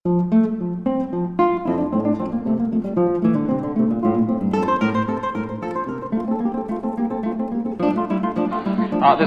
This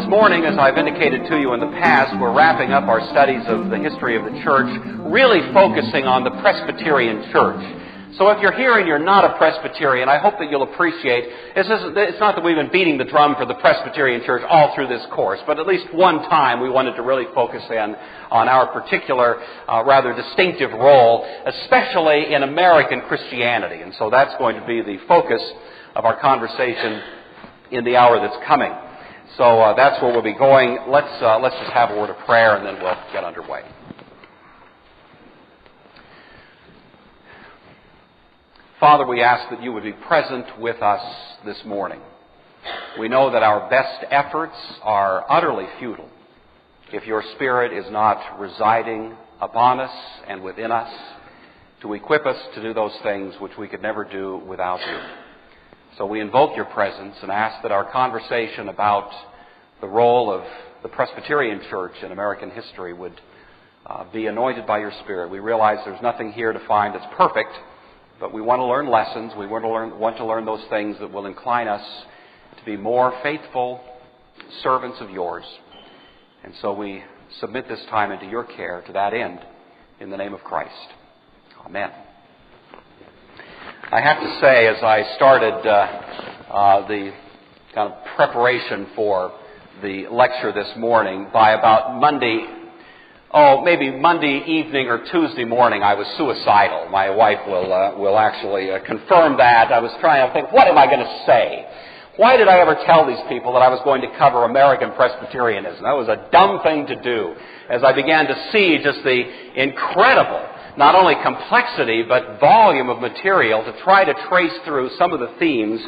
morning, as I've indicated to you in the past, we're wrapping up our studies of the history of the church, really focusing on the Presbyterian church. So if you're here and you're not a Presbyterian, I hope that you'll appreciate, it's not that we've been beating the drum for the Presbyterian church all through this course, but at least one time we wanted to really focus in on our particular, rather distinctive role, especially in American Christianity. And so that's going to be the focus of our conversation in the hour that's coming. So that's where we'll be going. Let's just have a word of prayer and then we'll get underway. Father, we ask that you would be present with us this morning. We know that our best efforts are utterly futile if your Spirit is not residing upon us and within us to equip us to do those things which we could never do without you. So we invoke your presence and ask that our conversation about the role of the Presbyterian Church in American history would be anointed by your Spirit. We realize there's nothing here to find that's perfect, but we want to learn lessons. We want to learn those things that will incline us to be more faithful servants of yours. And so we submit this time into your care to that end, in the name of Christ. Amen. I have to say, as I started the kind of preparation for the lecture this morning, by about maybe Monday evening or Tuesday morning, I was suicidal. My wife will actually confirm that. I was trying to think, what am I going to say? Why did I ever tell these people that I was going to cover American Presbyterianism? That was a dumb thing to do. As I began to see just the incredible, not only complexity, but volume of material to try to trace through some of the themes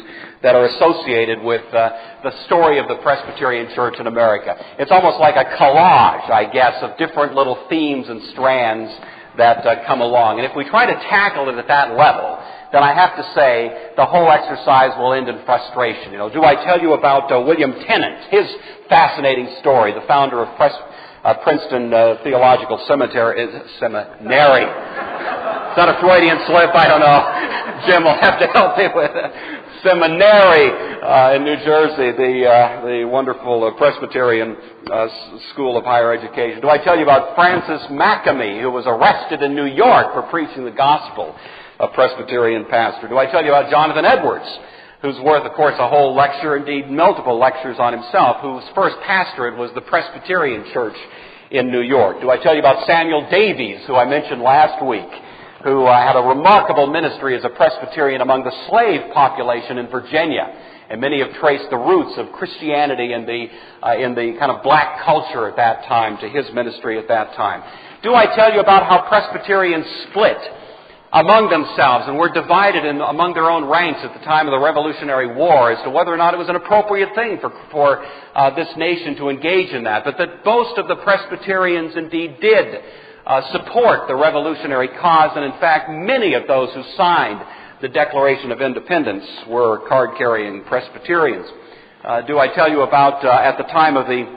that are associated with the story of the Presbyterian Church in America. It's almost like a collage, I guess, of different little themes and strands that come along. And if we try to tackle it at that level, then I have to say the whole exercise will end in frustration. Do I tell you about William Tennant, his fascinating story, the founder of Princeton Theological Seminary. Is that a Freudian slip? I don't know. Jim will have to help me with it. Seminary in New Jersey, the wonderful Presbyterian School of Higher Education. Do I tell you about Francis McAmey, who was arrested in New York for preaching the gospel, a Presbyterian pastor? Do I tell you about Jonathan Edwards, who's worth, of course, a whole lecture, indeed multiple lectures on himself, whose first pastorate was the Presbyterian Church in New York? Do I tell you about Samuel Davies, who I mentioned last week, who had a remarkable ministry as a Presbyterian among the slave population in Virginia? And many have traced the roots of Christianity in the kind of black culture at that time to his ministry at that time. Do I tell you about how Presbyterians split among themselves and were divided among their own ranks at the time of the Revolutionary War as to whether or not it was an appropriate thing for this nation to engage in that, but that most of the Presbyterians indeed did support the revolutionary cause, and in fact many of those who signed the Declaration of Independence were card-carrying Presbyterians. Do I tell you about at the time of the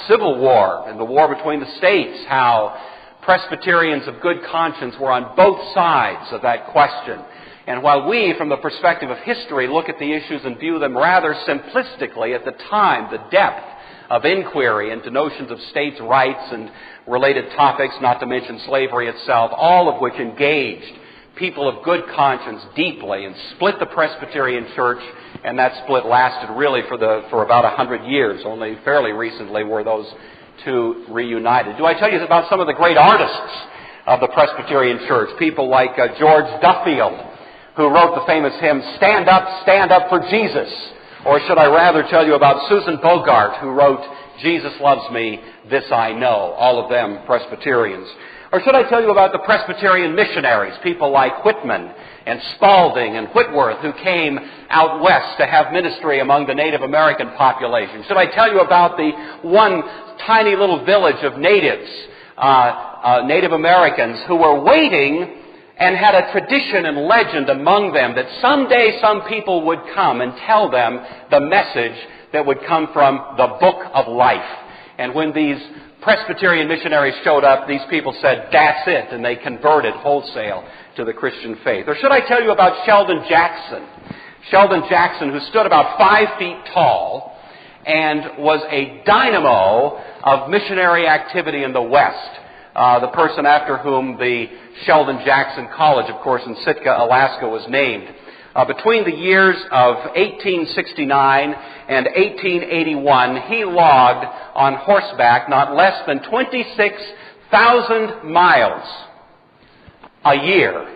Civil War and the war between the states, how Presbyterians of good conscience were on both sides of that question. And while we, from the perspective of history, look at the issues and view them rather simplistically, at the time, the depth of inquiry into notions of states' rights and related topics, not to mention slavery itself, all of which engaged people of good conscience deeply and split the Presbyterian Church, and that split lasted really for about 100 years. Only fairly recently were those two reunited. Do I tell you about some of the great artists of the Presbyterian Church? People like George Duffield, who wrote the famous hymn, Stand Up for Jesus. Or should I rather tell you about Susan Bogart, who wrote, Jesus Loves Me, This I Know. All of them Presbyterians. Or should I tell you about the Presbyterian missionaries, people like Whitman and Spalding and Whitworth, who came out west to have ministry among the Native American population? Should I tell you about the one tiny little village of natives, Native Americans, who were waiting and had a tradition and legend among them that someday some people would come and tell them the message that would come from the Book of Life? And when these Presbyterian missionaries showed up, these people said, "That's it," and they converted wholesale to the Christian faith. Or should I tell you about Sheldon Jackson? Sheldon Jackson, who stood about 5 feet tall and was a dynamo of missionary activity in the West. The person after whom the Sheldon Jackson College, of course, in Sitka, Alaska, was named. Between the years of 1869 and 1881, he logged on horseback not less than 26,000 miles a year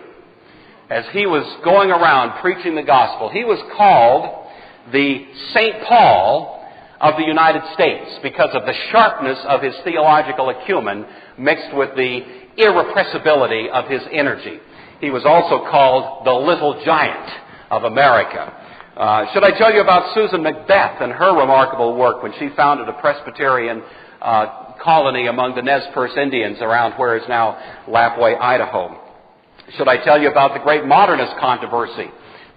as he was going around preaching the gospel. He was called the St. Paul of the United States because of the sharpness of his theological acumen mixed with the irrepressibility of his energy. He was also called the Little Giant of America. Should I tell you about Susan Macbeth and her remarkable work when she founded a Presbyterian colony among the Nez Perce Indians around where is now Lapwai, Idaho? Should I tell you about the great modernist controversy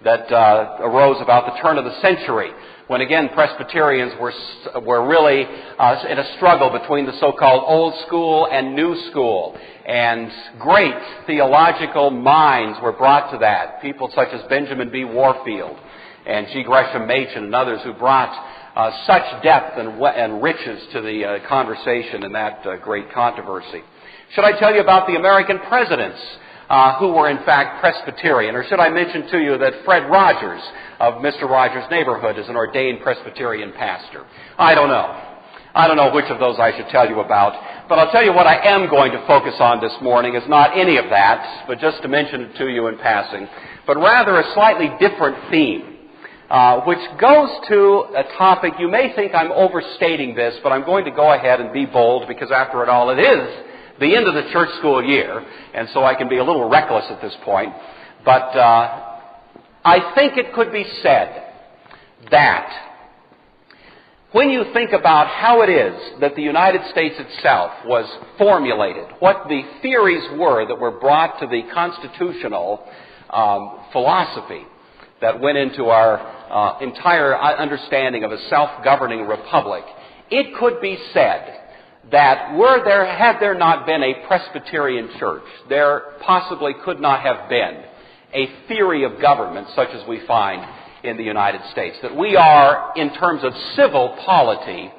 that arose about the turn of the century, when again Presbyterians were really in a struggle between the so-called old school and new school, and great theological minds were brought to that. People such as Benjamin B. Warfield and G. Gresham Machen and others who brought such depth and riches to the conversation in that great controversy. Should I tell you about the American presidents who were in fact Presbyterian? Or should I mention to you that Fred Rogers of Mr. Rogers' neighborhood is an ordained Presbyterian pastor? I don't know. I don't know which of those I should tell you about. But I'll tell you what I am going to focus on this morning is not any of that, but just to mention it to you in passing, but rather a slightly different theme, which goes to a topic. You may think I'm overstating this, but I'm going to go ahead and be bold because after it all, it is the end of the church school year, and so I can be a little reckless at this point. But I think it could be said that when you think about how it is that the United States itself was formulated, what the theories were that were brought to the constitutional philosophy that went into our entire understanding of a self-governing republic, it could be said that had there not been a Presbyterian church, there possibly could not have been a theory of government such as we find in the United States. That we are, in terms of civil polity,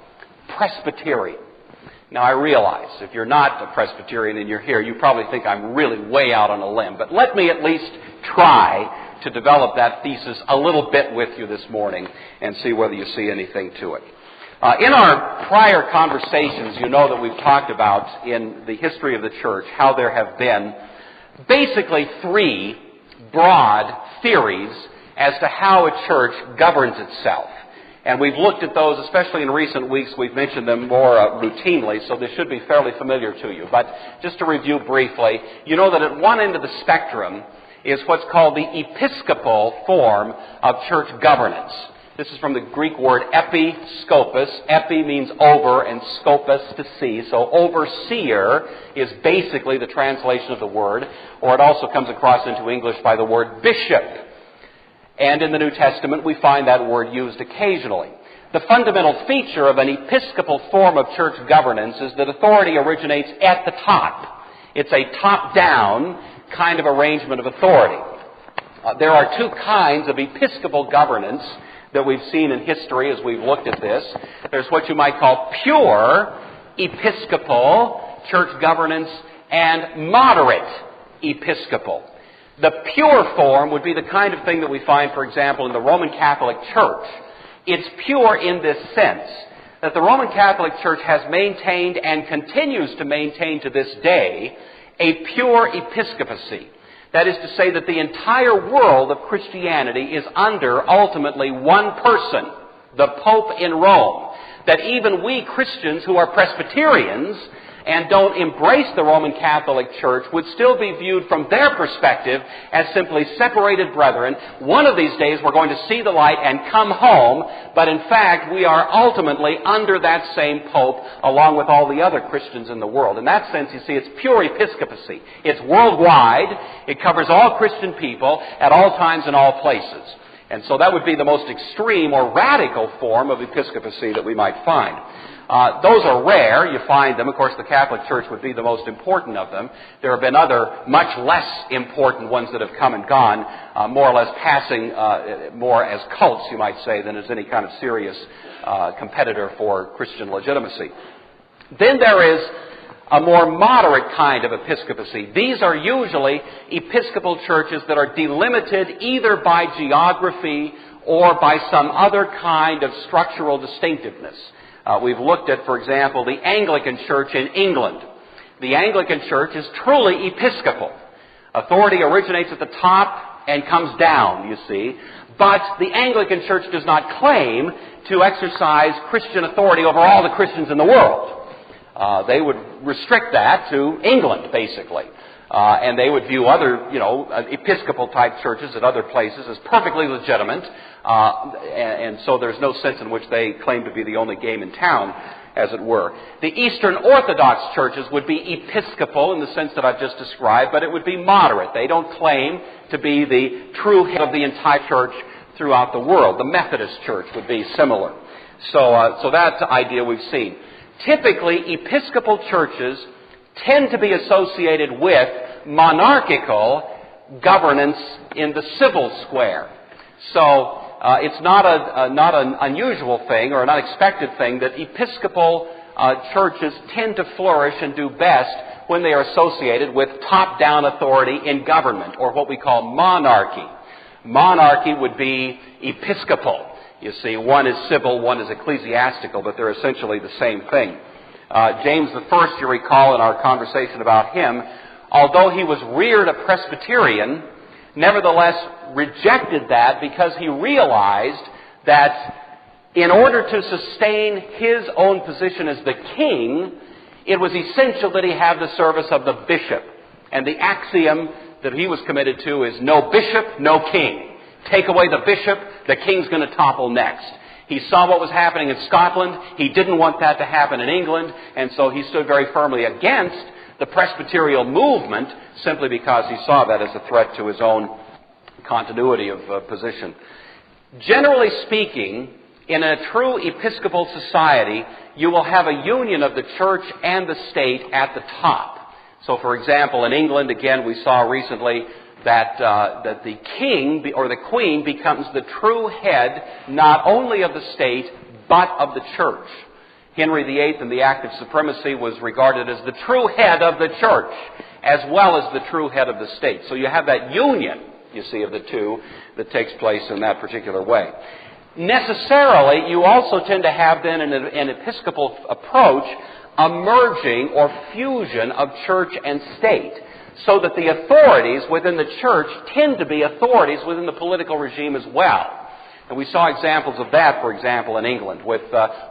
Presbyterian. Now I realize if you're not a Presbyterian and you're here, you probably think I'm really way out on a limb. But let me at least try to develop that thesis a little bit with you this morning and see whether you see anything to it. In our prior conversations, you know that we've talked about in the history of the church how there have been basically 3 broad theories as to how a church governs itself. And we've looked at those, especially in recent weeks. We've mentioned them more routinely, so this should be fairly familiar to you. But just to review briefly, you know that at one end of the spectrum is what's called the episcopal form of church governance. This is from the Greek word episkopos. Epi means over and skopos to see. So overseer is basically the translation of the word, or it also comes across into English by the word bishop. And in the New Testament we find that word used occasionally. The fundamental feature of an episcopal form of church governance is that authority originates at the top. It's a top-down kind of arrangement of authority. There are 2 kinds of episcopal governance that we've seen in history as we've looked at this. There's what you might call pure episcopal church governance and moderate episcopal. The pure form would be the kind of thing that we find, for example, in the Roman Catholic Church. It's pure in this sense that the Roman Catholic Church has maintained and continues to maintain to this day a pure episcopacy. That is to say that the entire world of Christianity is under, ultimately, one person, the Pope in Rome. That even we Christians who are Presbyterians and don't embrace the Roman Catholic Church would still be viewed from their perspective as simply separated brethren. One of these days we're going to see the light and come home, but in fact we are ultimately under that same Pope along with all the other Christians in the world. In that sense, you see, it's pure episcopacy. It's worldwide. It covers all Christian people at all times and all places. And so that would be the most extreme or radical form of episcopacy that we might find. Those are rare. You find them. Of course, the Catholic Church would be the most important of them. There have been other much less important ones that have come and gone, more or less passing more as cults, you might say, than as any kind of serious competitor for Christian legitimacy. Then there is a more moderate kind of episcopacy. These are usually episcopal churches that are delimited either by geography or by some other kind of structural distinctiveness. We've looked at, for example, the Anglican Church in England. The Anglican Church is truly episcopal. Authority originates at the top and comes down, you see. But the Anglican Church does not claim to exercise Christian authority over all the Christians in the world. They would restrict that to England, basically. And they would view other, Episcopal-type churches at other places as perfectly legitimate. And so there's no sense in which they claim to be the only game in town, as it were. The Eastern Orthodox churches would be episcopal in the sense that I've just described, but it would be moderate. They don't claim to be the true head of the entire church throughout the world. The Methodist Church would be similar. So that idea we've seen. Typically, episcopal churches tend to be associated with monarchical governance in the civil square. So it's not an unusual thing or an unexpected thing that episcopal churches tend to flourish and do best when they are associated with top-down authority in government, or what we call monarchy. Monarchy would be episcopal. You see, one is civil, one is ecclesiastical, but they're essentially the same thing. James I, you recall in our conversation about him, although he was reared a Presbyterian, nevertheless rejected that because he realized that in order to sustain his own position as the king, it was essential that he have the service of the bishop. And the axiom that he was committed to is no bishop, no king. Take away the bishop, the king's going to topple next. He saw what was happening in Scotland. He didn't want that to happen in England, and so he stood very firmly against the Presbyterian movement simply because he saw that as a threat to his own continuity of position. Generally speaking, in a true episcopal society, you will have a union of the church and the state at the top. So, for example, in England, again, we saw recently that the king or the queen becomes the true head not only of the state but of the church. Henry VIII in the Act of Supremacy was regarded as the true head of the church as well as the true head of the state. So you have that union, you see, of the two that takes place in that particular way. Necessarily, you also tend to have then an episcopal approach, a merging or fusion of church and state, so that the authorities within the church tend to be authorities within the political regime as well. And we saw examples of that, for example, in England with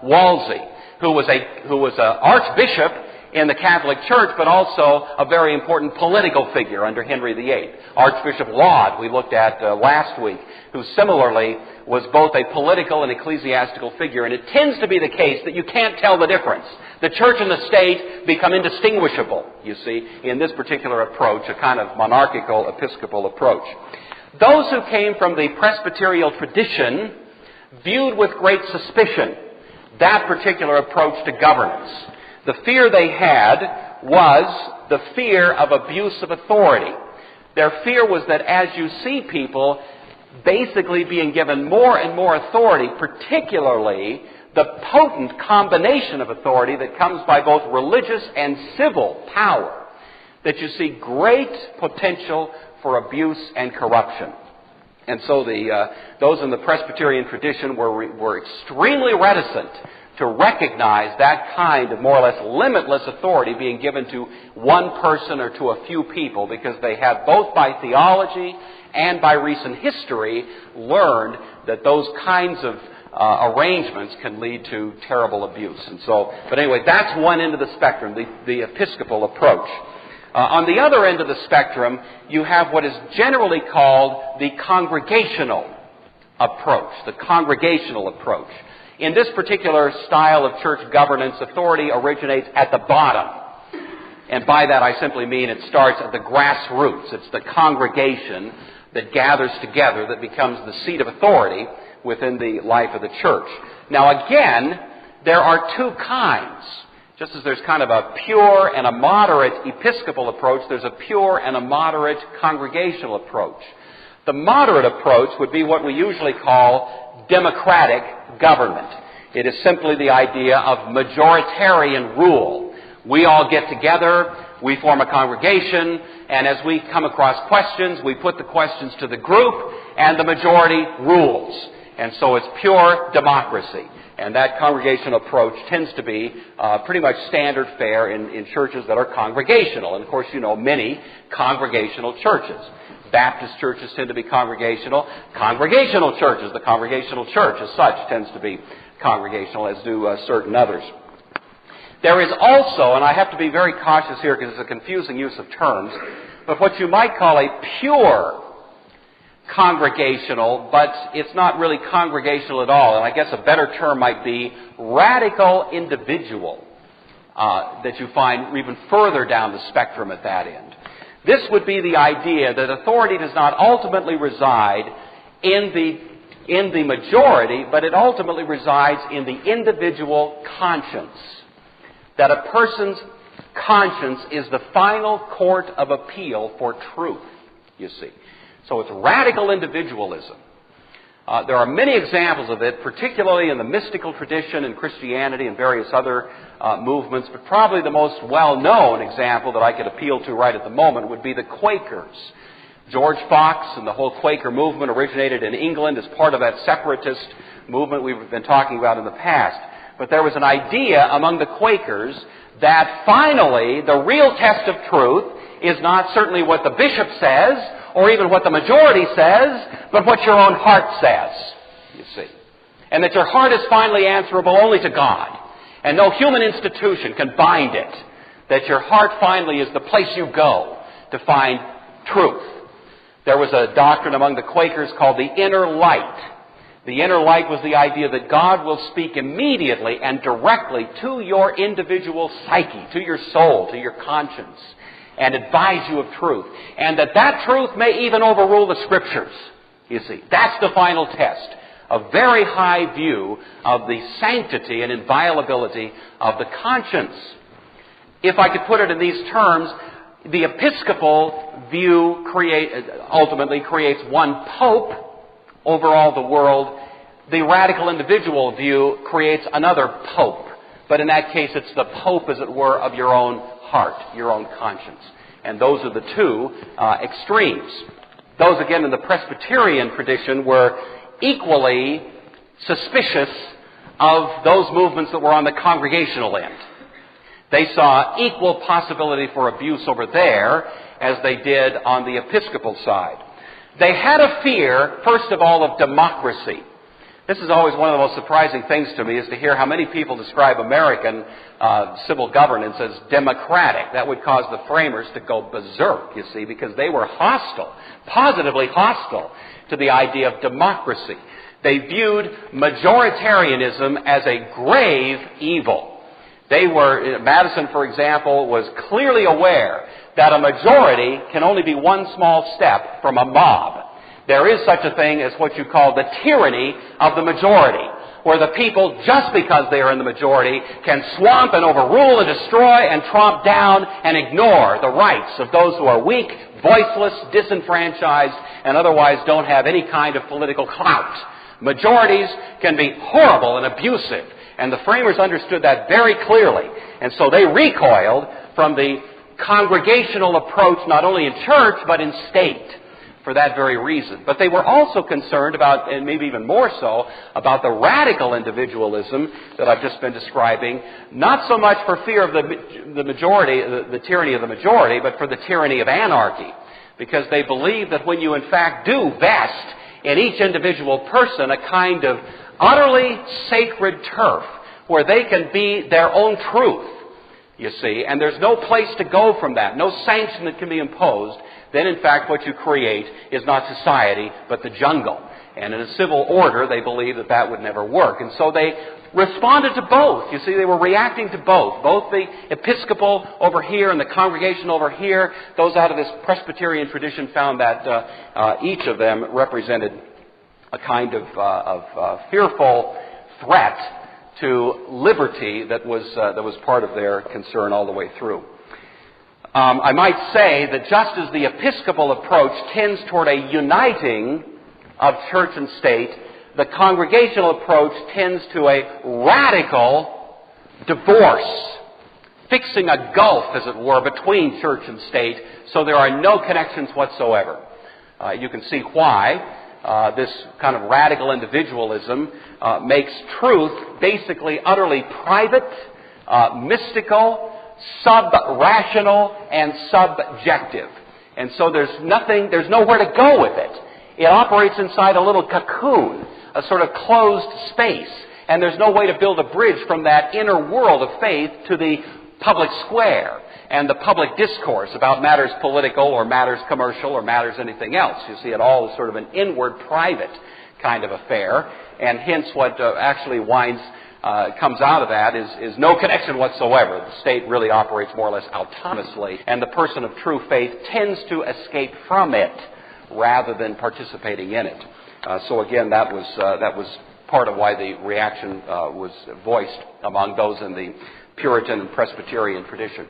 Wolsey, who was an archbishop in the Catholic Church, but also a very important political figure under Henry VIII. Archbishop Laud, we looked at last week, who similarly was both a political and ecclesiastical figure. And it tends to be the case that you can't tell the difference. The church and the state become indistinguishable, you see, in this particular approach, a kind of monarchical episcopal approach. Those who came from the Presbyterian tradition viewed with great suspicion that particular approach to governance. The fear they had was the fear of abuse of authority. Their fear was that as you see people basically being given more and more authority, particularly the potent combination of authority that comes by both religious and civil power, that you see great potential for abuse and corruption. And so those in the Presbyterian tradition were extremely reticent to recognize that kind of more or less limitless authority being given to one person or to a few people, because they had both by theology and by recent history learned that those kinds of arrangements can lead to terrible abuse. And so, but anyway, that's one end of the spectrum, the episcopal approach. On the other end of the spectrum, you have what is generally called the congregational approach, the congregational approach. In this particular style of church governance, authority originates at the bottom. And by that I simply mean it starts at the grassroots. It's the congregation that gathers together that becomes the seat of authority within the life of the church. Now again, there are two kinds. Just as there's kind of a pure and a moderate Episcopal approach, there's a pure and a moderate congregational approach. The moderate approach would be what we usually call democratic government. It is simply the idea of majoritarian rule. We all get together, we form a congregation, and as we come across questions, we put the questions to the group, and the majority rules. And so it's pure democracy. And that congregational approach tends to be pretty much standard fare in churches that are congregational. And of course, you know many congregational churches. Baptist churches tend to be congregational. Congregational churches, the congregational church as such, tends to be congregational, as do certain others. There is also, and I have to be very cautious here because it's a confusing use of terms, but what you might call a pure congregational, but it's not really congregational at all. And I guess a better term might be radical individual, that you find even further down the spectrum at that end. This would be the idea that authority does not ultimately reside in the majority, but it ultimately resides in the individual conscience. That a person's conscience is the final court of appeal for truth, you see. So it's radical individualism. There are many examples of it, particularly in the mystical tradition in Christianity and various other movements, but probably the most well-known example that I could appeal to right at the moment would be the Quakers. George Fox and the whole Quaker movement originated in England as part of that separatist movement we've been talking about in the past. But there was an idea among the Quakers that finally the real test of truth is not certainly what the bishop says or even what the majority says, but what your own heart says, you see. And that your heart is finally answerable only to God. And no human institution can bind it. That your heart finally is the place you go to find truth. There was a doctrine among the Quakers called the inner light. The inner light was the idea that God will speak immediately and directly to your individual psyche, to your soul, to your conscience, and advise you of truth. And that truth may even overrule the Scriptures, you see. That's the final test. A very high view of the sanctity and inviolability of the conscience. If I could put it in these terms, the Episcopal view ultimately creates one pope over all the world. The radical individual view creates another pope. But in that case, it's the pope, as it were, of your own heart, your own conscience. And those are the two extremes. Those, again, in the Presbyterian tradition were equally suspicious of those movements that were on the congregational end. They saw equal possibility for abuse over there as they did on the Episcopal side. They had a fear, first of all, of democracy. This is always one of the most surprising things to me, is to hear how many people describe American civil governance as democratic. That would cause the framers to go berserk, you see, because they were hostile, positively hostile to the idea of democracy. They viewed majoritarianism as a grave evil. Madison, for example, was clearly aware that a majority can only be one small step from a mob. There is such a thing as what you call the tyranny of the majority, where the people, just because they are in the majority, can swamp and overrule and destroy and tromp down and ignore the rights of those who are weak, voiceless, disenfranchised, and otherwise don't have any kind of political clout. Majorities can be horrible and abusive, and the framers understood that very clearly. And so they recoiled from the congregational approach not only in church but in state for that very reason. But they were also concerned about, and maybe even more so, about the radical individualism that I've just been describing, not so much for fear of the majority, the tyranny of the majority, but for the tyranny of anarchy. Because they believe that when you in fact do vest in each individual person a kind of utterly sacred turf where they can be their own truth, you see, and there's no place to go from that, no sanction that can be imposed, then in fact what you create is not society but the jungle. And in a civil order, they believe that that would never work. And so they responded to both. You see, they were reacting to both. Both the Episcopal over here and the congregation over here. Those out of this Presbyterian tradition found that each of them represented a kind of fearful threat to liberty that was part of their concern all the way through. I might say that just as the Episcopal approach tends toward a uniting of church and state, the Congregational approach tends to a radical divorce, fixing a gulf, as it were, between church and state, so there are no connections whatsoever. You can see why this kind of radical individualism makes truth basically utterly private, mystical, sub-rational, and subjective. And so there's nowhere to go with it. It operates inside a little cocoon, a sort of closed space, and there's no way to build a bridge from that inner world of faith to the public square and the public discourse about matters political or matters commercial or matters anything else. You see, it all is sort of an inward, private kind of affair, and hence what actually comes out of that is no connection whatsoever. The state really operates more or less autonomously, and the person of true faith tends to escape from it rather than participating in it. So again, that was part of why the reaction was voiced among those in the Puritan and Presbyterian tradition.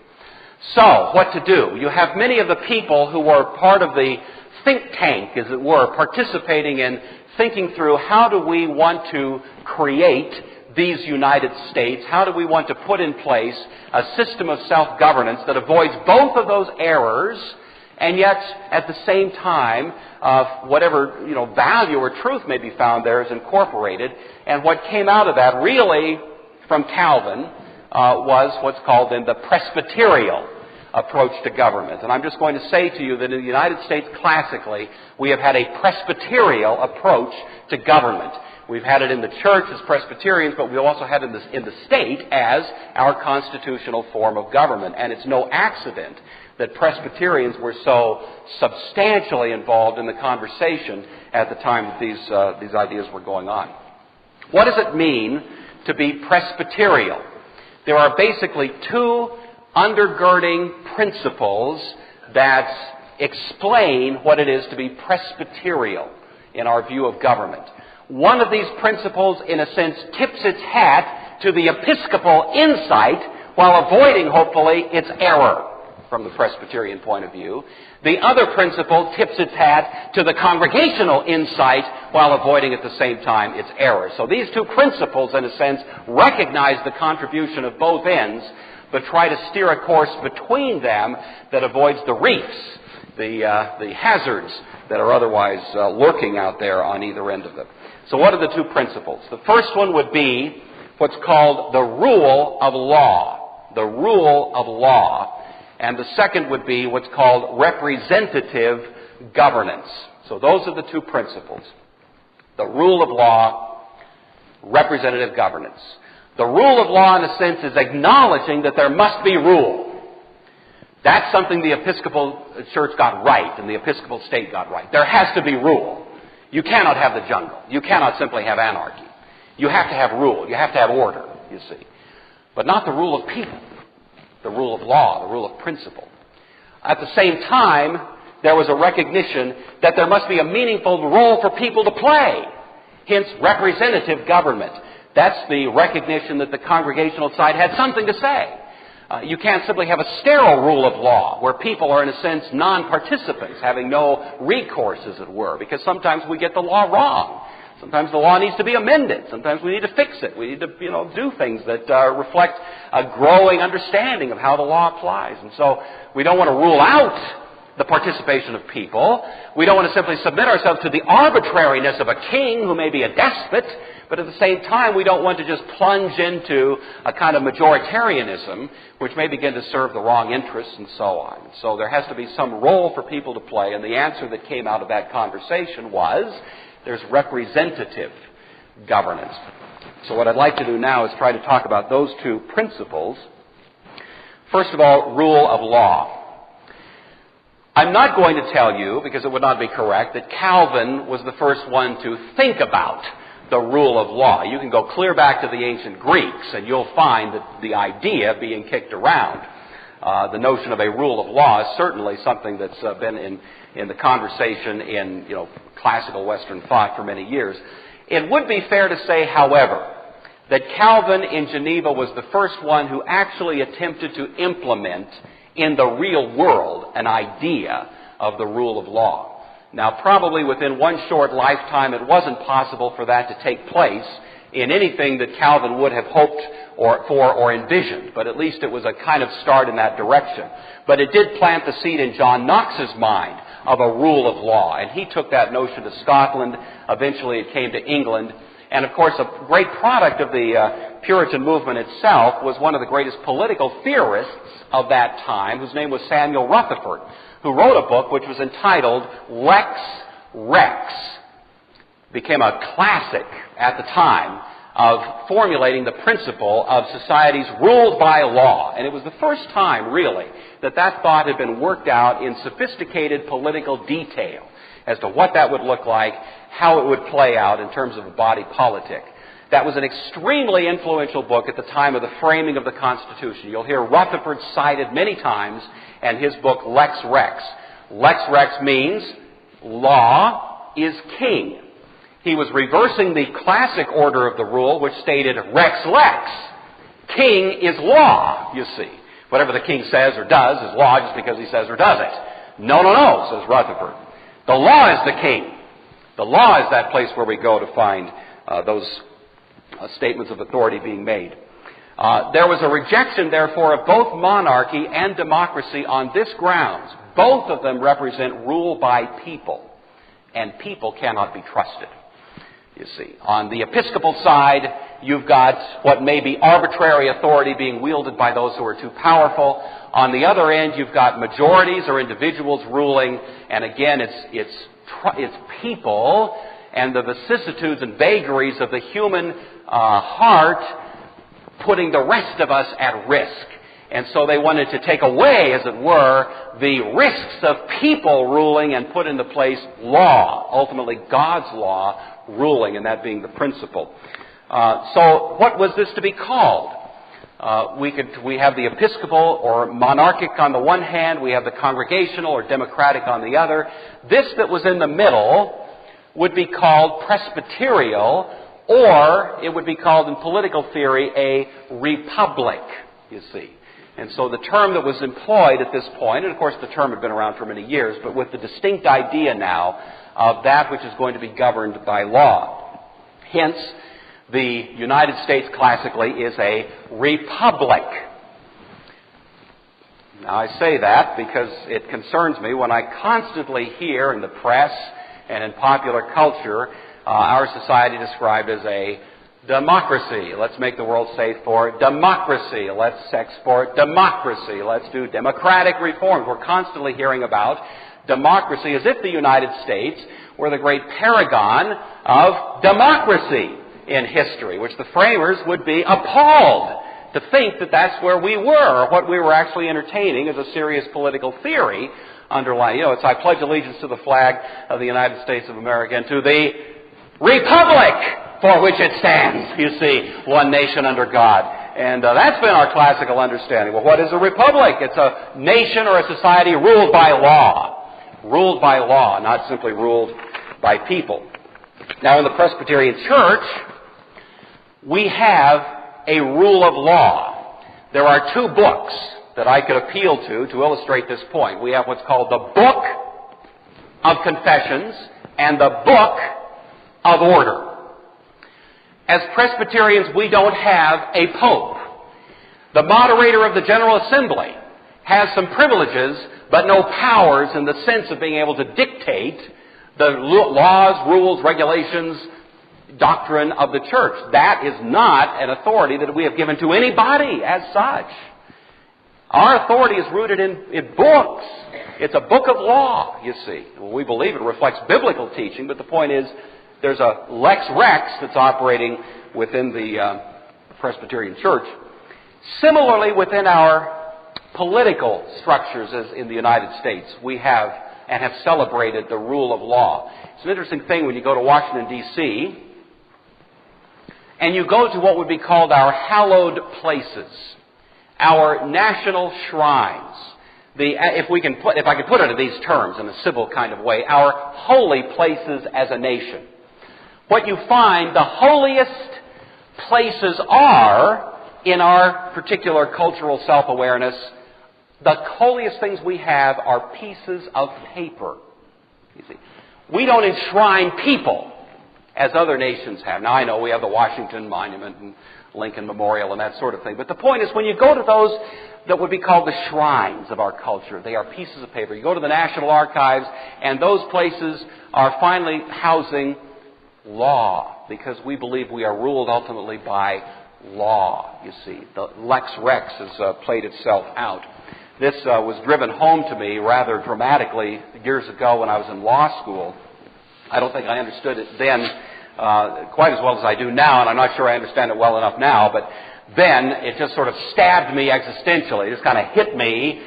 So, what to do? You have many of the people who were part of the think tank, as it were, participating in thinking through how do we want to create these United States, how do we want to put in place a system of self-governance that avoids both of those errors, and yet at the same time, whatever value or truth may be found there is incorporated. And what came out of that really from Calvin was what's called then the Presbyterian approach to government. And I'm just going to say to you that in the United States classically, we have had a Presbyterian approach to government. We've had it in the church as Presbyterians, but we've also had it in the state as our constitutional form of government. And it's no accident that Presbyterians were so substantially involved in the conversation at the time that these ideas were going on. What does it mean to be Presbyterian? There are basically two undergirding principles that explain what it is to be Presbyterian in our view of government. One of these principles, in a sense, tips its hat to the Episcopal insight while avoiding, hopefully, its error from the Presbyterian point of view. The other principle tips its hat to the Congregational insight while avoiding at the same time its error. So these two principles, in a sense, recognize the contribution of both ends, but try to steer a course between them that avoids the reefs, the hazards that are otherwise lurking out there on either end of them. So what are the two principles? The first one would be what's called the rule of law. The rule of law. And the second would be what's called representative governance. So those are the two principles. The rule of law, representative governance. The rule of law, in a sense, is acknowledging that there must be rule. That's something the Episcopal Church got right and the Episcopal state got right. There has to be rule. You cannot have the jungle. You cannot simply have anarchy. You have to have rule. You have to have order, you see. But not the rule of people. The rule of law, the rule of principle. At the same time, there was a recognition that there must be a meaningful role for people to play. Hence, representative government. That's the recognition that the Congregational side had something to say. You can't simply have a sterile rule of law where people are, in a sense, non-participants, having no recourse, as it were, because sometimes we get the law wrong. Sometimes the law needs to be amended. Sometimes we need to fix it. We need to, do things that reflect a growing understanding of how the law applies. And so we don't want to rule out the participation of people. We don't want to simply submit ourselves to the arbitrariness of a king who may be a despot, but at the same time we don't want to just plunge into a kind of majoritarianism which may begin to serve the wrong interests and so on. So there has to be some role for people to play, and the answer that came out of that conversation was there's representative governance. So what I'd like to do now is try to talk about those two principles. First of all, rule of law. I'm not going to tell you, because it would not be correct, that Calvin was the first one to think about the rule of law. You can go clear back to the ancient Greeks, and you'll find that the idea being kicked around. The notion of a rule of law is certainly something that's been in the conversation in classical Western thought for many years. It would be fair to say, however, that Calvin in Geneva was the first one who actually attempted to implement in the real world an idea of the rule of law. Now, probably within one short lifetime, it wasn't possible for that to take place in anything that Calvin would have hoped or envisioned, but at least it was a kind of start in that direction. But it did plant the seed in John Knox's mind of a rule of law, and he took that notion to Scotland. Eventually it came to England, and of course a great product of the Puritan movement itself was one of the greatest political theorists of that time, whose name was Samuel Rutherford, who wrote a book which was entitled Lex Rex. It became a classic at the time of formulating the principle of societies ruled by law. And it was the first time, really, that thought had been worked out in sophisticated political detail as to what that would look like, how it would play out in terms of a body politic. That was an extremely influential book at the time of the framing of the Constitution. You'll hear Rutherford cited many times, and his book, Lex Rex. Lex Rex means law is king. He was reversing the classic order of the rule, which stated Rex Lex. King is law, you see. Whatever the king says or does is law just because he says or does it. No, says Rutherford. The law is the king. The law is that place where we go to find those statements of authority being made. There was a rejection, therefore, of both monarchy and democracy on this grounds. Both of them represent rule by people, and people cannot be trusted. You see, on the Episcopal side, you've got what may be arbitrary authority being wielded by those who are too powerful. On the other end, you've got majorities or individuals ruling, and again, it's people and the vicissitudes and vagaries of the human heart putting the rest of us at risk. And so they wanted to take away, as it were, the risks of people ruling and put into place law, ultimately God's law ruling, and that being the principle. So what was this to be called? We have the Episcopal or monarchic on the one hand, we have the congregational or democratic on the other. This that was in the middle would be called Presbyterial, or it would be called in political theory a republic, you see. And so the term that was employed at this point, and of course the term had been around for many years, but with the distinct idea now of that which is going to be governed by law. Hence, the United States classically is a republic. Now I say that because it concerns me when I constantly hear in the press and in popular culture our society described as a democracy. Let's make the world safe for democracy. Let's sex for democracy. Let's do democratic reforms. We're constantly hearing about democracy as if the United States were the great paragon of democracy in history, which the framers would be appalled to think that that's where we were, or what we were actually entertaining as a serious political theory underlying. You know, it's I pledge allegiance to the flag of the United States of America and to the republic for which it stands, you see, one nation under God. And that's been our classical understanding. Well, what is a republic? It's a nation or a society ruled by law. Ruled by law, not simply ruled by people. Now, in the Presbyterian Church, we have a rule of law. There are two books that I could appeal to illustrate this point. We have what's called the Book of Confessions and the Book of Order. As Presbyterians, we don't have a pope. The moderator of the General Assembly has some privileges, but no powers in the sense of being able to dictate the laws, rules, regulations, doctrine of the church. That is not an authority that we have given to anybody as such. Our authority is rooted in books. It's a book of law, you see. Well, we believe it reflects biblical teaching, but the point is, there's a Lex Rex that's operating within the Presbyterian Church. Similarly, within our political structures as in the United States, we have and have celebrated the rule of law. It's an interesting thing when you go to Washington, D.C., and you go to what would be called our hallowed places, our national shrines. If I could put it in these terms in a civil kind of way, our holy places as a nation. What you find, the holiest places are in our particular cultural self-awareness, the holiest things we have are pieces of paper. You see, we don't enshrine people as other nations have. Now, I know we have the Washington Monument and Lincoln Memorial and that sort of thing. But the point is, when you go to those that would be called the shrines of our culture, they are pieces of paper. You go to the National Archives, and those places are finally housing law, because we believe we are ruled ultimately by law, you see. The Lex Rex has played itself out. This was driven home to me rather dramatically years ago when I was in law school. I don't think I understood it then quite as well as I do now, and I'm not sure I understand it well enough now, but then it just sort of stabbed me existentially. It just kind of hit me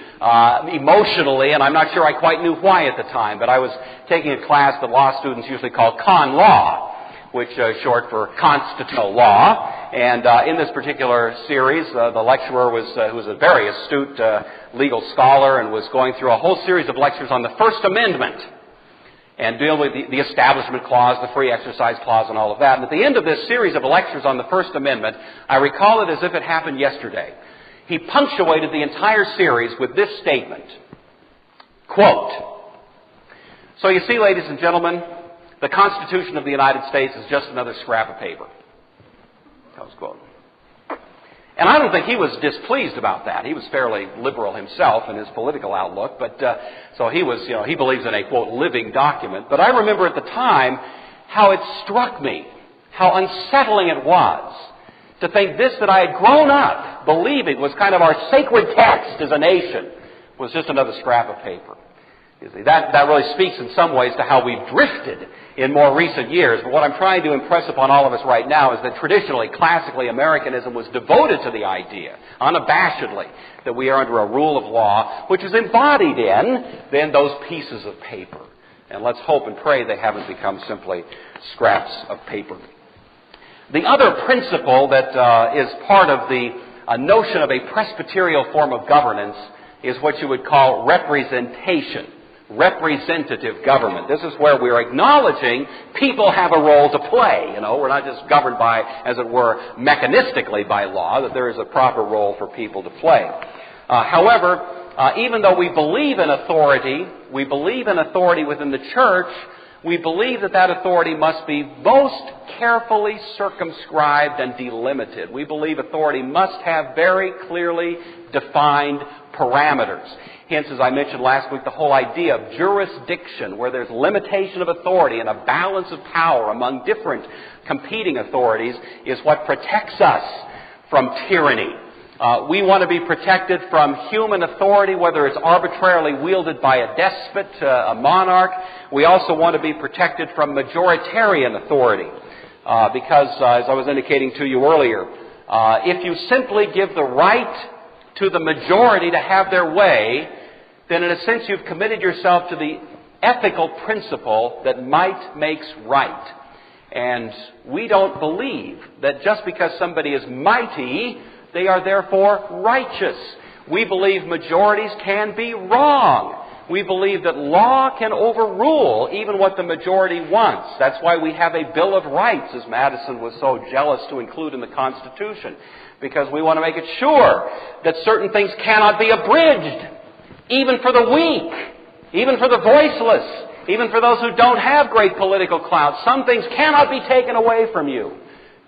emotionally, and I'm not sure I quite knew why at the time, but I was taking a class that law students usually call con law, which is short for constitutional law. And in this particular series, the lecturer who was a very astute legal scholar and was going through a whole series of lectures on the First Amendment and dealing with the Establishment Clause, the Free Exercise Clause, and all of that. And at the end of this series of lectures on the First Amendment, I recall it as if it happened yesterday. He punctuated the entire series with this statement, quote, "So you see, ladies and gentlemen, the Constitution of the United States is just another scrap of paper." That was quote. And I don't think he was displeased about that. He was fairly liberal himself in his political outlook, but so he was, he believes in a, quote, living document. But I remember at the time how it struck me, how unsettling it was to think this that I had grown up believing was kind of our sacred text as a nation was just another scrap of paper. You see, that really speaks in some ways to how we've drifted in more recent years. But what I'm trying to impress upon all of us right now is that traditionally, classically, Americanism was devoted to the idea, unabashedly, that we are under a rule of law, which is embodied in, then, those pieces of paper. And let's hope and pray they haven't become simply scraps of paper. The other principle that is part of the notion of a Presbyterian form of governance is what you would call representation. Representative government. This is where we're acknowledging people have a role to play. We're not just governed by, as it were, mechanistically by law, that there is a proper role for people to play. However, even though we believe in authority within the church, we believe that authority must be most carefully circumscribed and delimited. We believe authority must have very clearly defined parameters. Hence, as I mentioned last week, the whole idea of jurisdiction, where there's limitation of authority and a balance of power among different competing authorities, is what protects us from tyranny. We want to be protected from human authority, whether it's arbitrarily wielded by a despot, a monarch. We also want to be protected from majoritarian authority, because, as I was indicating to you earlier, if you simply give the right to the majority to have their way, then in a sense you've committed yourself to the ethical principle that might makes right. And we don't believe that just because somebody is mighty, they are therefore righteous. We believe majorities can be wrong. We believe that law can overrule even what the majority wants. That's why we have a Bill of Rights, as Madison was so jealous to include in the Constitution, because we want to make it sure that certain things cannot be abridged, even for the weak, even for the voiceless, even for those who don't have great political clout. Some things cannot be taken away from you,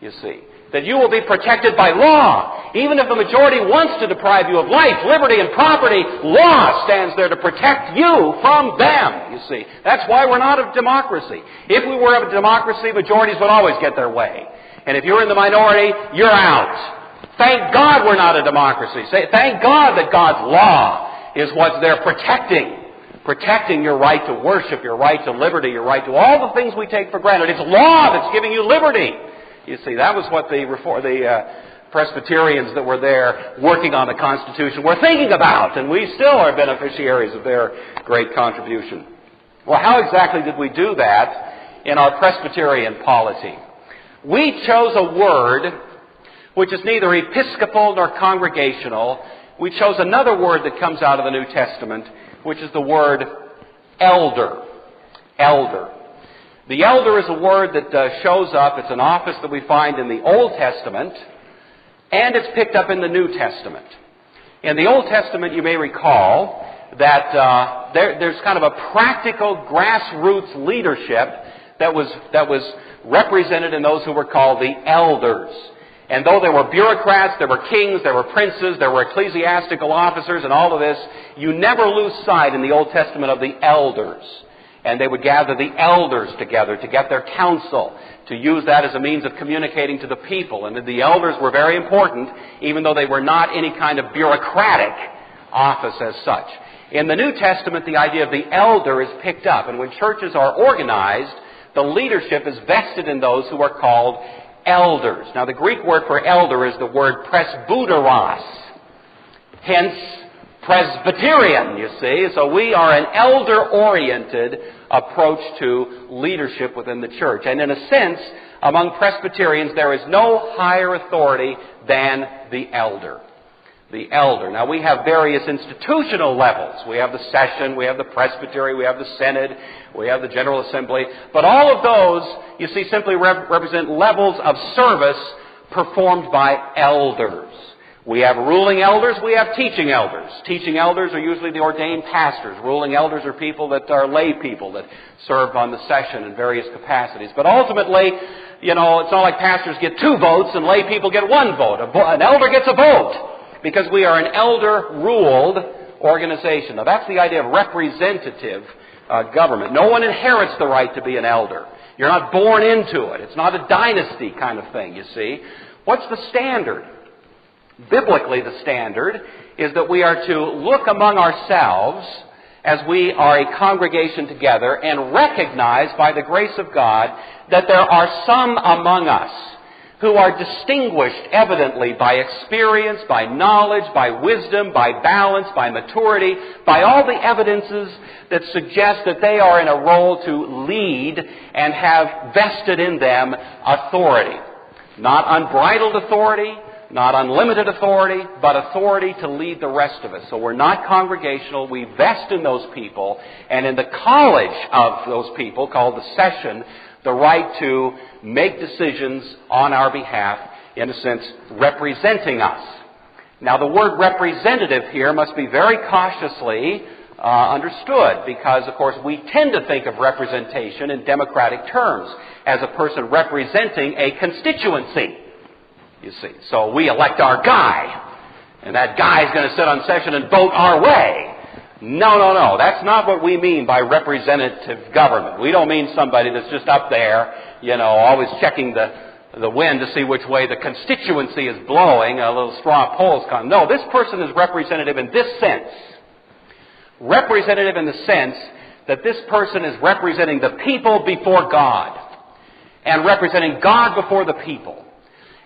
you see. That you will be protected by law. Even if the majority wants to deprive you of life, liberty, and property, law stands there to protect you from them, you see. That's why we're not a democracy. If we were a democracy, majorities would always get their way. And if you're in the minority, you're out. Thank God we're not a democracy. Thank God that God's law is what's there protecting your right to worship, your right to liberty, your right to all the things we take for granted. It's law that's giving you liberty. You see, that was what the Presbyterians that were there working on the Constitution were thinking about, and we still are beneficiaries of their great contribution. Well, how exactly did we do that in our Presbyterian polity? We chose a word which is neither episcopal nor congregational. We chose another word that comes out of the New Testament, which is the word elder. Elder. The elder is a word that shows up. It's an office that we find in the Old Testament, and it's picked up in the New Testament. In the Old Testament, you may recall that there's kind of a practical grassroots leadership that was represented in those who were called the elders. And though there were bureaucrats, there were kings, there were princes, there were ecclesiastical officers and all of this, you never lose sight in the Old Testament of the elders. And they would gather the elders together to get their counsel, to use that as a means of communicating to the people. And the elders were very important, even though they were not any kind of bureaucratic office as such. In the New Testament, the idea of the elder is picked up. And when churches are organized, the leadership is vested in those who are called elders. Now, the Greek word for elder is the word presbyteros. Hence, Presbyterian, you see. So we are an elder-oriented approach to leadership within the church. And in a sense, among Presbyterians, there is no higher authority than the elder. The elder. Now, we have various institutional levels. We have the session, we have the presbytery, we have the synod, we have the General Assembly. But all of those, you see, simply represent levels of service performed by elders. We have ruling elders, we have teaching elders. Teaching elders are usually the ordained pastors. Ruling elders are people that are lay people that serve on the session in various capacities. But ultimately, you know, it's not like pastors get 2 votes and lay people get 1 vote. An elder gets a vote, because we are an elder-ruled organization. Now, that's the idea of representative government. No one inherits the right to be an elder. You're not born into it. It's not a dynasty kind of thing, you see. What's the standard? Biblically, the standard is that we are to look among ourselves as we are a congregation together and recognize by the grace of God that there are some among us who are distinguished evidently by experience, by knowledge, by wisdom, by balance, by maturity, by all the evidences that suggest that they are in a role to lead and have vested in them authority. Not unbridled authority, not unlimited authority, but authority to lead the rest of us. So we're not congregational. We vest in those people, and in the college of those people, called the session, the right to make decisions on our behalf, in a sense, representing us. Now, the word representative here must be very cautiously understood, because, of course, we tend to think of representation in democratic terms as a person representing a constituency, you see. So we elect our guy, and that guy is going to sit on session and vote our way. No. That's not what we mean by representative government. We don't mean somebody that's just up there, you know, always checking the wind to see which way the constituency is blowing, a little straw polls come. No, this person is representative in this sense. Representative in the sense that this person is representing the people before God and representing God before the people,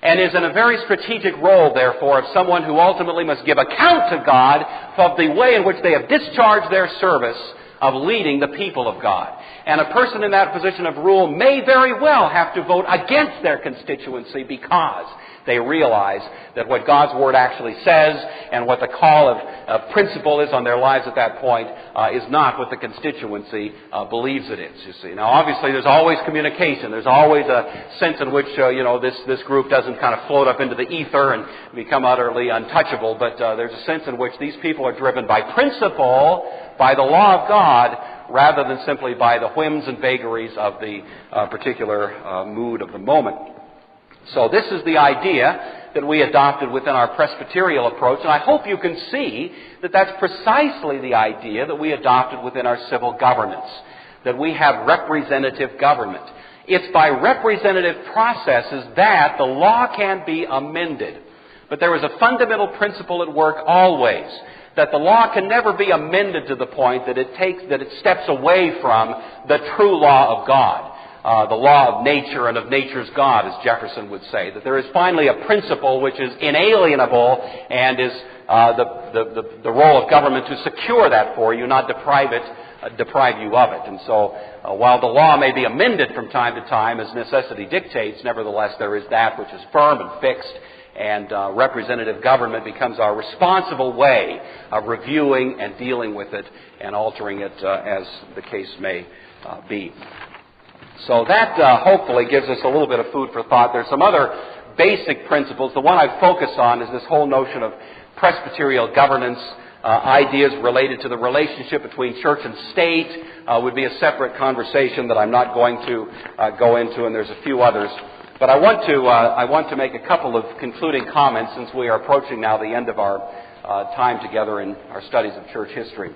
and is in a very strategic role, therefore, of someone who ultimately must give account to God of the way in which they have discharged their service of leading the people of God. And a person in that position of rule may very well have to vote against their constituency because they realize that what God's Word actually says and what the call of principle is on their lives at that point is not what the constituency believes it is, you see. Now, obviously, there's always communication. There's always a sense in which, this group doesn't kind of float up into the ether and become utterly untouchable, but there's a sense in which these people are driven by principle, by the law of God, rather than simply by the whims and vagaries of the particular mood of the moment. So this is the idea that we adopted within our Presbyterial approach, and I hope you can see that that's precisely the idea that we adopted within our civil governance, that we have representative government. It's by representative processes that the law can be amended. But there is a fundamental principle at work always, that the law can never be amended to the point that it steps away from the true law of God. The law of nature and of nature's God, as Jefferson would say, that there is finally a principle which is inalienable and is the role of government to secure that for you, not deprive you of it. And so, while the law may be amended from time to time as necessity dictates, nevertheless there is that which is firm and fixed, and representative government becomes our responsible way of reviewing and dealing with it and altering it as the case may be. So that hopefully gives us a little bit of food for thought. There's some other basic principles. The one I focus on is this whole notion of Presbyterian governance, ideas related to the relationship between church and state would be a separate conversation that I'm not going to go into, and there's a few others. But I want to make a couple of concluding comments since we are approaching now the end of our time together in our studies of church history.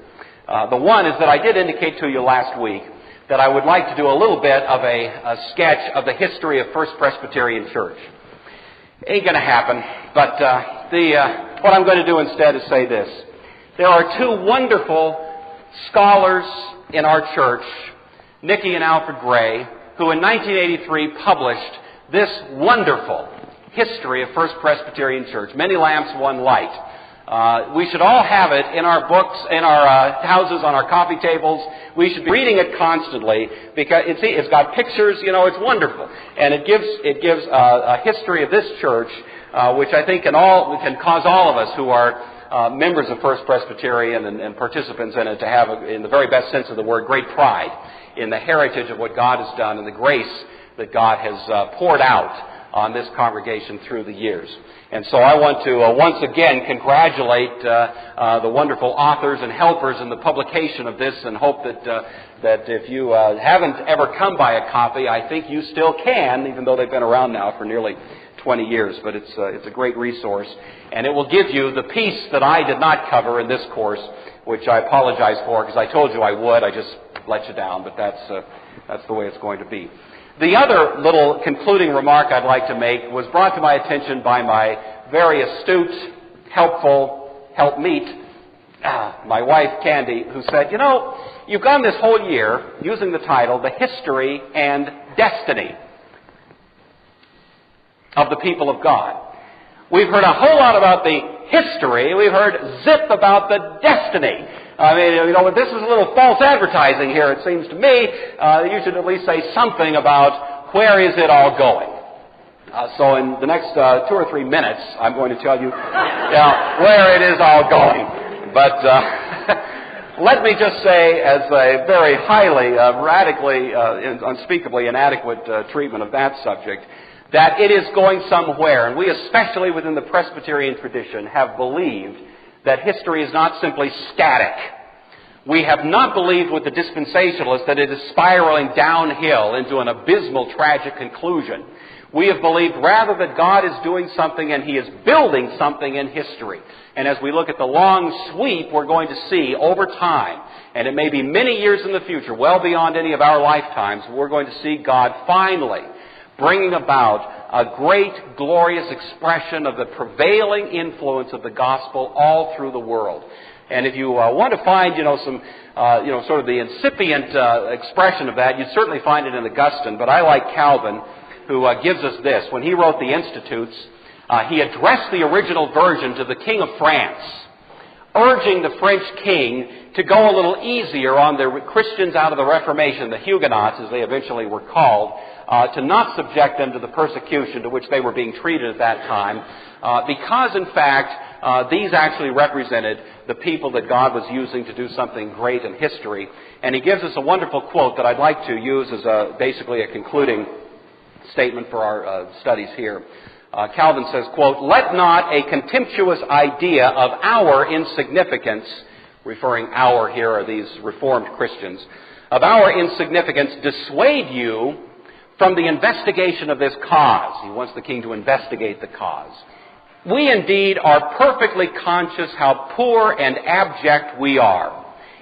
The one is that I did indicate to you last week that I would like to do a little bit of a sketch of the history of First Presbyterian Church. Ain't going to happen, but what I'm going to do instead is say this. There are two wonderful scholars in our church, Nicky and Alfred Gray, who in 1983 published this wonderful history of First Presbyterian Church, Many Lamps, One Light. We should all have it in our books, in our houses, on our coffee tables. We should be reading it constantly because it's got pictures. It's wonderful, and it gives a history of this church, which I think can cause all of us who are members of First Presbyterian and participants in it to have, in the very best sense of the word, great pride in the heritage of what God has done and the grace that God has poured out on this congregation through the years. And so I want to once again congratulate the wonderful authors and helpers in the publication of this, and hope that if you haven't ever come by a copy, I think you still can, even though they've been around now for nearly 20 years. But it's a great resource, and it will give you the piece that I did not cover in this course, which I apologize for because I told you I would. I just let you down, but that's the way it's going to be. The other little concluding remark I'd like to make was brought to my attention by my very astute, helpful helpmeet, my wife Candy, who said, you've gone this whole year using the title, The History and Destiny of the People of God. We've heard a whole lot about the history. We've heard zip about the destiny. I mean, this is a little false advertising here, it seems to me. You should at least say something about where is it all going. So in the next 2 or 3 minutes, I'm going to tell you where it is all going. But let me just say, as a very highly, radically, unspeakably inadequate treatment of that subject, that it is going somewhere. And we, especially within the Presbyterian tradition, have believed that history is not simply static. We have not believed with the dispensationalists that it is spiraling downhill into an abysmal, tragic conclusion. We have believed rather that God is doing something and He is building something in history. And as we look at the long sweep, we're going to see over time, and it may be many years in the future, well beyond any of our lifetimes, we're going to see God finally bringing about a great, glorious expression of the prevailing influence of the gospel all through the world. And if you want to find, some, sort of the incipient expression of that, you'd certainly find it in Augustine. But I like Calvin, who gives us this. When he wrote the Institutes, he addressed the original version to the King of France, urging the French king to go a little easier on the Christians out of the Reformation, the Huguenots, as they eventually were called, to not subject them to the persecution to which they were being treated at that time, because, in fact, these actually represented the people that God was using to do something great in history. And he gives us a wonderful quote that I'd like to use as basically a concluding statement for our studies here. Calvin says, quote, "Let not a contemptuous idea of our insignificance," referring our here are these Reformed Christians, "of our insignificance dissuade you from the investigation of this cause." He wants the king to investigate the cause. "We indeed are perfectly conscious how poor and abject we are.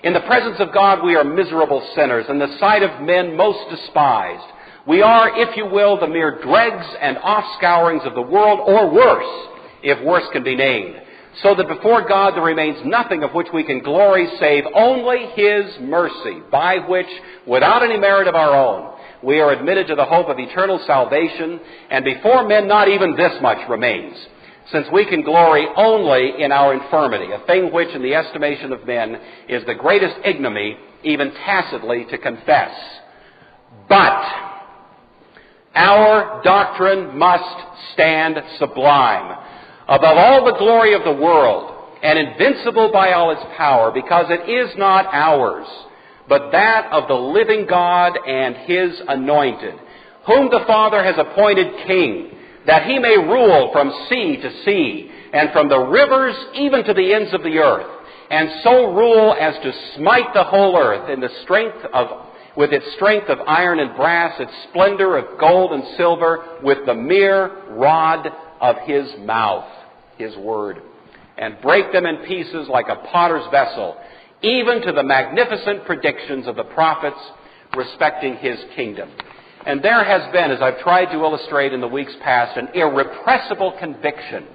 In the presence of God we are miserable sinners, in the sight of men most despised. We are, if you will, the mere dregs and offscourings of the world, or worse, if worse can be named, so that before God there remains nothing of which we can glory save only His mercy, by which, without any merit of our own, we are admitted to the hope of eternal salvation, and before men not even this much remains, since we can glory only in our infirmity, a thing which, in the estimation of men, is the greatest ignominy, even tacitly to confess. But our doctrine must stand sublime, above all the glory of the world, and invincible by all its power, because it is not ours, but that of the living God and His anointed, whom the Father has appointed king, that He may rule from sea to sea, and from the rivers even to the ends of the earth, and so rule as to smite the whole earth with its strength of iron and brass, its splendor of gold and silver, with the mere rod of His mouth, His word, and break them in pieces like a potter's vessel, even to the magnificent predictions of the prophets respecting His kingdom. And there has been, as I've tried to illustrate in the weeks past, an irrepressible conviction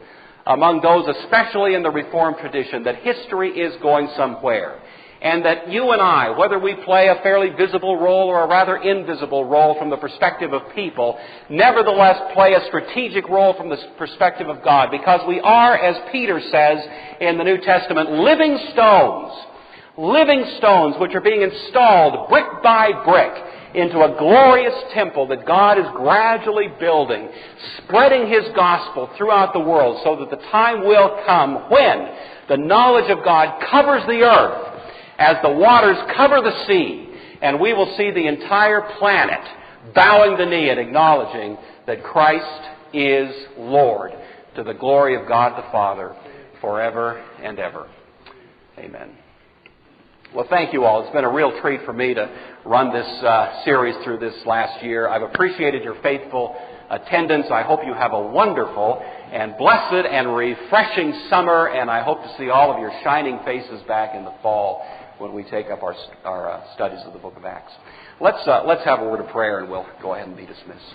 among those, especially in the Reformed tradition, that history is going somewhere. And that you and I, whether we play a fairly visible role or a rather invisible role from the perspective of people, nevertheless play a strategic role from the perspective of God, because we are, as Peter says in the New Testament, living stones which are being installed brick by brick into a glorious temple that God is gradually building, spreading His gospel throughout the world, so that the time will come when the knowledge of God covers the earth as the waters cover the sea, and we will see the entire planet bowing the knee and acknowledging that Christ is Lord, to the glory of God the Father forever and ever. Amen. Well, thank you all. It's been a real treat for me to run this series through this last year. I've appreciated your faithful attendance. I hope you have a wonderful and blessed and refreshing summer, and I hope to see all of your shining faces back in the fall when we take up our studies of the book of Acts. Let's have a word of prayer, and we'll go ahead and be dismissed.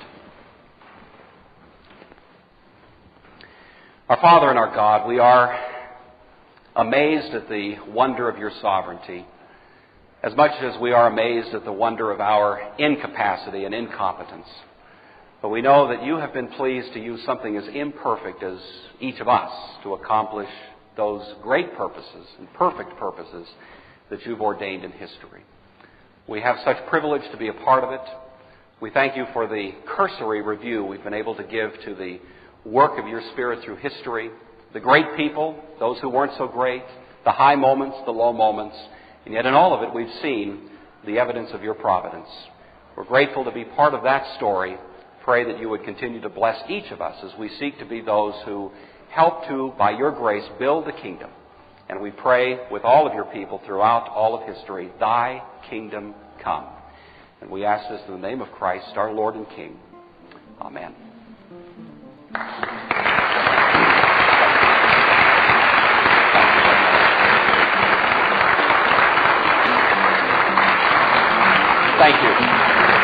Our Father and our God, we are amazed at the wonder of your sovereignty, as much as we are amazed at the wonder of our incapacity and incompetence. But we know that you have been pleased to use something as imperfect as each of us to accomplish those great purposes and perfect purposes that you've ordained in history. We have such privilege to be a part of it. We thank you for the cursory review we've been able to give to the work of your Spirit through history, the great people, those who weren't so great, the high moments, the low moments, and yet in all of it we've seen the evidence of your providence. We're grateful to be part of that story. Pray that you would continue to bless each of us as we seek to be those who help to, by your grace, build the kingdom. And we pray with all of your people throughout all of history, thy kingdom come. And we ask this in the name of Christ, our Lord and King. Amen. Thank you.